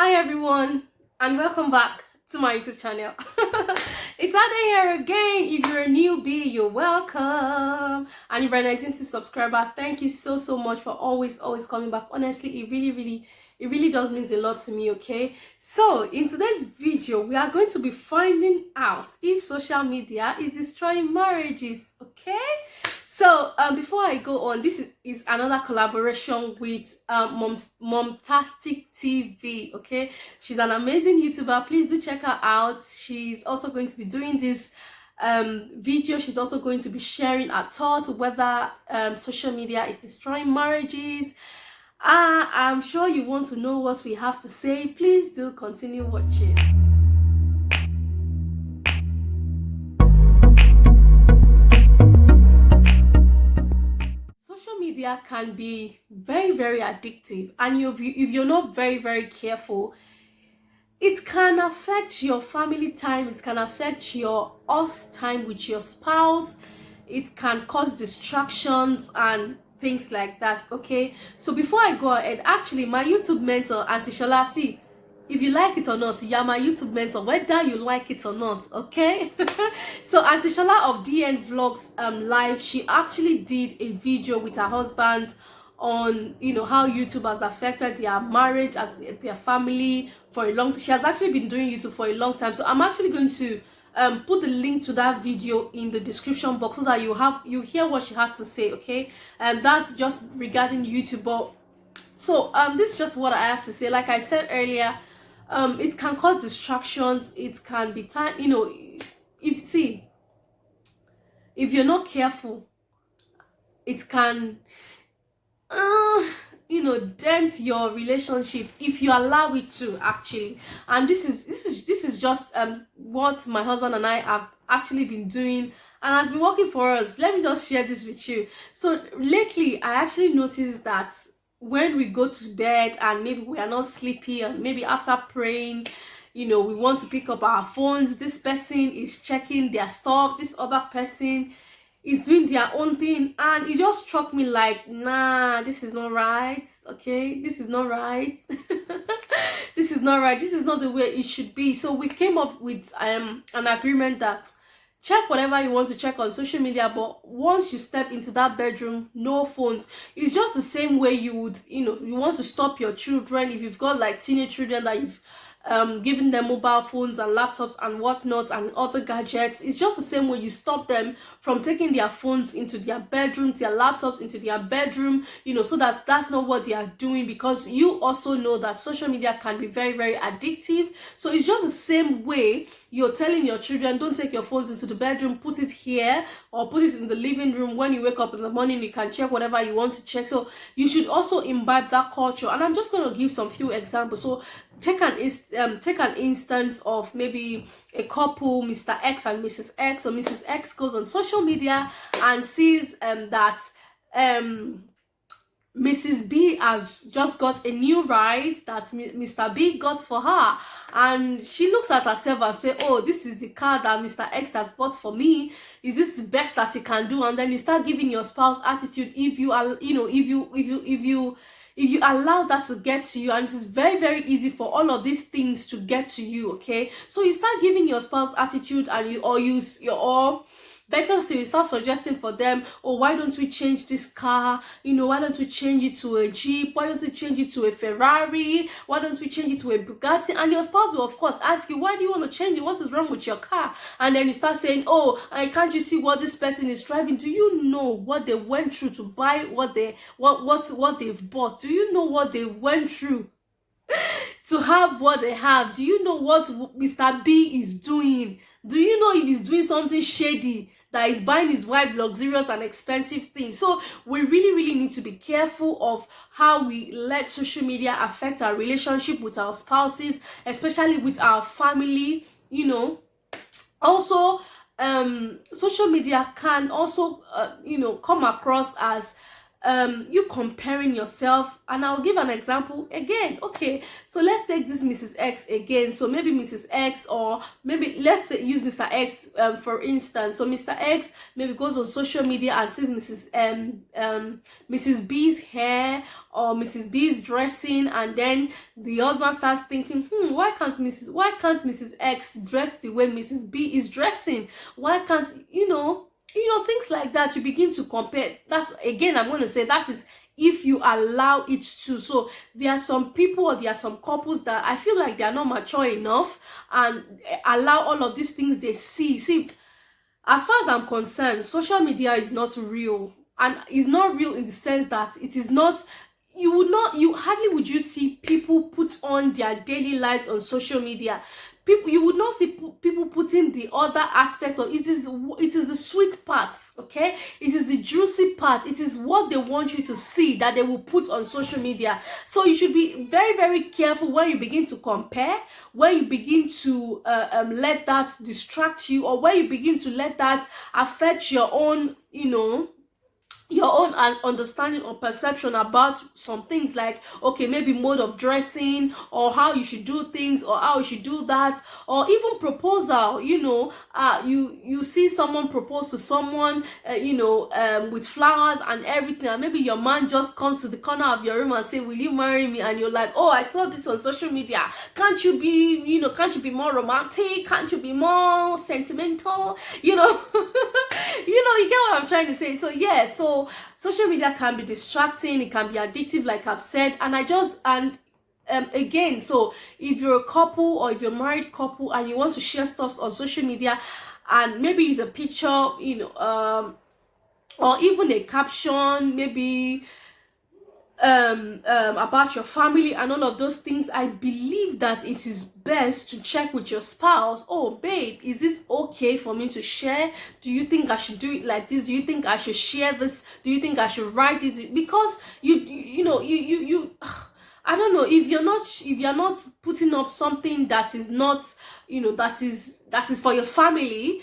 Hi everyone, and welcome back to my YouTube channel. It's Ade here again. If you're a newbie, you're welcome, and if you're an existing subscriber, thank you so much for always coming back. Honestly, it really does mean a lot to me. Okay, so in today's video we are going to be finding out if social media is destroying marriages. Okay, so before I go on, this is another collaboration with Momtatstic TV. Okay, she's an amazing YouTuber. Please do check her out. She's also going to be doing this video. She's also going to be sharing her thoughts whether social media is destroying marriages. I'm sure you want to know what we have to say. Please do continue watching. Social media can be very addictive, and if you're not very careful, it can affect your family time, it can affect your us time with your spouse, it can cause distractions and things like that. Okay, so before I go ahead, actually my YouTube mentor Auntie Shola, see, if you like it or not, you're my YouTube mentor whether you like it or not. Okay. So Auntie Shola of DN Vlogs live, she actually did a video with her husband on how YouTube has affected their marriage as their family for a long time. She has actually been doing YouTube for a long time, so I'm actually going to put the link to that video in the description box so that you hear what she has to say. Okay, and that's just regarding YouTube. But so this is just what I have to say. Like I said earlier, it can cause distractions, it can be time, if you're not careful, it can dent your relationship if you allow it to, actually. And this is just what my husband and I have actually been doing and has been working for us. Let me just share this with you. So lately I actually noticed that when we go to bed and maybe we are not sleepy, and maybe after praying, we want to pick up our phones, this person is checking their stuff, this other person is doing their own thing, and it just struck me like, nah, this is not right. Okay, this is not right. This is not right, this is not the way it should be. So we came up with an agreement that check whatever you want to check on social media, but once you step into that bedroom, no phones. It's just the same way you would, you want to stop your children if you've got like teenage children that you've giving them mobile phones and laptops and whatnot and other gadgets. It's just the same way you stop them from taking their phones into their bedrooms, their laptops into their bedroom, so that that's not what they are doing, because you also know that social media can be very addictive. So it's just the same way you're telling your children, don't take your phones into the bedroom, put it here or put it in the living room. When you wake up in the morning, you can check whatever you want to check. So you should also imbibe that culture. And I'm just going to give some few examples. So take an instance of maybe a couple, Mr. X and Mrs. X. So Mrs. X goes on social media and sees that Mrs. B has just got a new ride that Mr. B got for her, and she looks at herself and say, oh, this is the car that Mr. X has bought for me. Is this the best that he can do? And then you start giving your spouse attitude if you are, if you allow that to get to you. And it is very easy for all of these things to get to you. Okay, so you start giving your spouse attitude, and better still, you start suggesting for them, oh, why don't we change this car? Why don't we change it to a Jeep? Why don't we change it to a Ferrari? Why don't we change it to a Bugatti? And your spouse will, of course, ask you, why do you want to change it? What is wrong with your car? And then you start saying, oh, can't you see what this person is driving? Do you know what they went through to buy what they've bought? Do you know what they went through to have what they have? Do you know what Mr. B is doing? Do you know if he's doing something shady, that is buying his wife luxurious and expensive things? So we really need to be careful of how we let social media affect our relationship with our spouses, especially with our family. Also social media can also come across as you comparing yourself. And I'll give an example again. Okay, so let's take this Mrs. X again. So maybe Mrs. X, or maybe let's use Mr. X for instance. So Mr. X maybe goes on social media and sees Mrs. B's hair or Mrs. B's dressing, and then the husband starts thinking, why can't Mrs. X dress the way Mrs. B is dressing? Why can't, things like that. You begin to compare. That's, again, I'm going to say, that is if you allow it to. So there are some people, or there are some couples that I feel like they are not mature enough and allow all of these things they see. As far as I'm concerned, social media is not real, and is not real in the sense that it is not. You hardly would you see people put on their daily lives on social media. You would not see people putting the other aspects of it. It is the sweet parts, okay? It is the juicy part. It is what they want you to see that they will put on social media. So you should be very, very careful when you begin to compare, when you begin to let that distract you, or when you begin to let that affect your own, your own understanding or perception about some things, like, okay, maybe mode of dressing, or how you should do things, or how you should do that, or even proposal. You see someone propose to someone, with flowers and everything, and maybe your man just comes to the corner of your room and say, will you marry me? And you're like, oh, I saw this on social media. Can't you be more romantic? Can't you be more sentimental? You get what I'm trying to say. So yeah, so social media can be distracting, it can be addictive, like I've said. And again, so if you're a couple, or if you're a married couple and you want to share stuff on social media, and maybe it's a picture, or even a caption, maybe about your family and all of those things, I believe that it is best to check with your spouse. Oh, babe, is this okay for me to share? Do you think I should do it like this? Do you think I should share this? Do you think I should write it? Because you I don't know, if you're not putting up something that is not, that is for your family,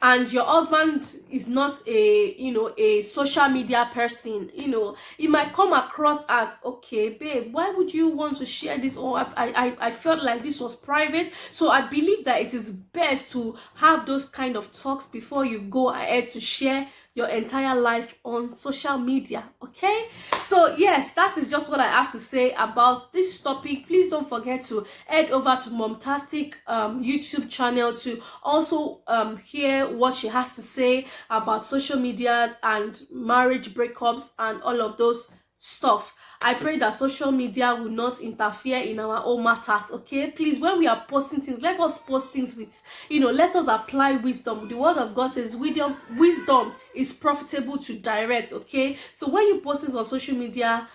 and your husband is not a social media person, it might come across as, okay, babe, why would you want to share this? Or I felt like this was private. So I believe that it is best to have those kind of talks before you go ahead to share your entire life on social media. Okay, so yes, that is just what I have to say about this topic. Please don't forget to head over to Momtatstic YouTube channel to also hear what she has to say about social medias and marriage breakups and all of those stuff. I pray that social media will not interfere in our own matters. Okay, please, when we are posting things, let us post things with, let us apply wisdom. The word of God says wisdom is profitable to direct. Okay, so when you post things on social media,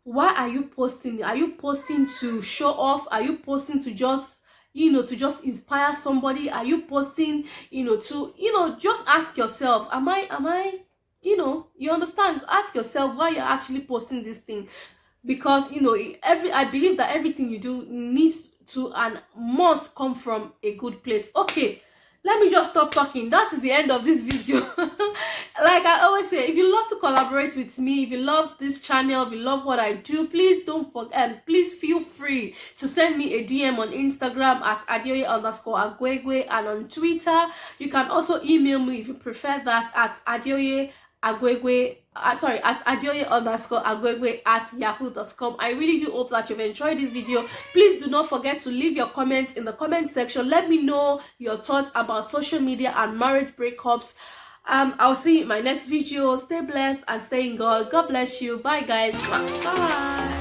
why are you posting? Are you posting to show off? Are you posting to just to just inspire somebody? Are you posting to just ask yourself, am I you understand? So ask yourself why you're actually posting this thing, because I believe that everything you do needs to and must come from a good place. Okay, let me just stop talking. That is the end of this video. Like I always say, if you love to collaborate with me, if you love this channel, if you love what I do, please don't forget, please feel free to send me a DM on Instagram at @adioye_agwegwe, and on Twitter. You can also email me if you prefer that at adioye_agwegwe @adioye_agwegwe@yahoo.com. I really do hope that you've enjoyed this video. Please do not forget to leave your comments in the comment section. Let me know your thoughts about social media and marriage breakups. I'll see you in my next video. Stay blessed and stay in God. God bless you. Bye guys. Bye.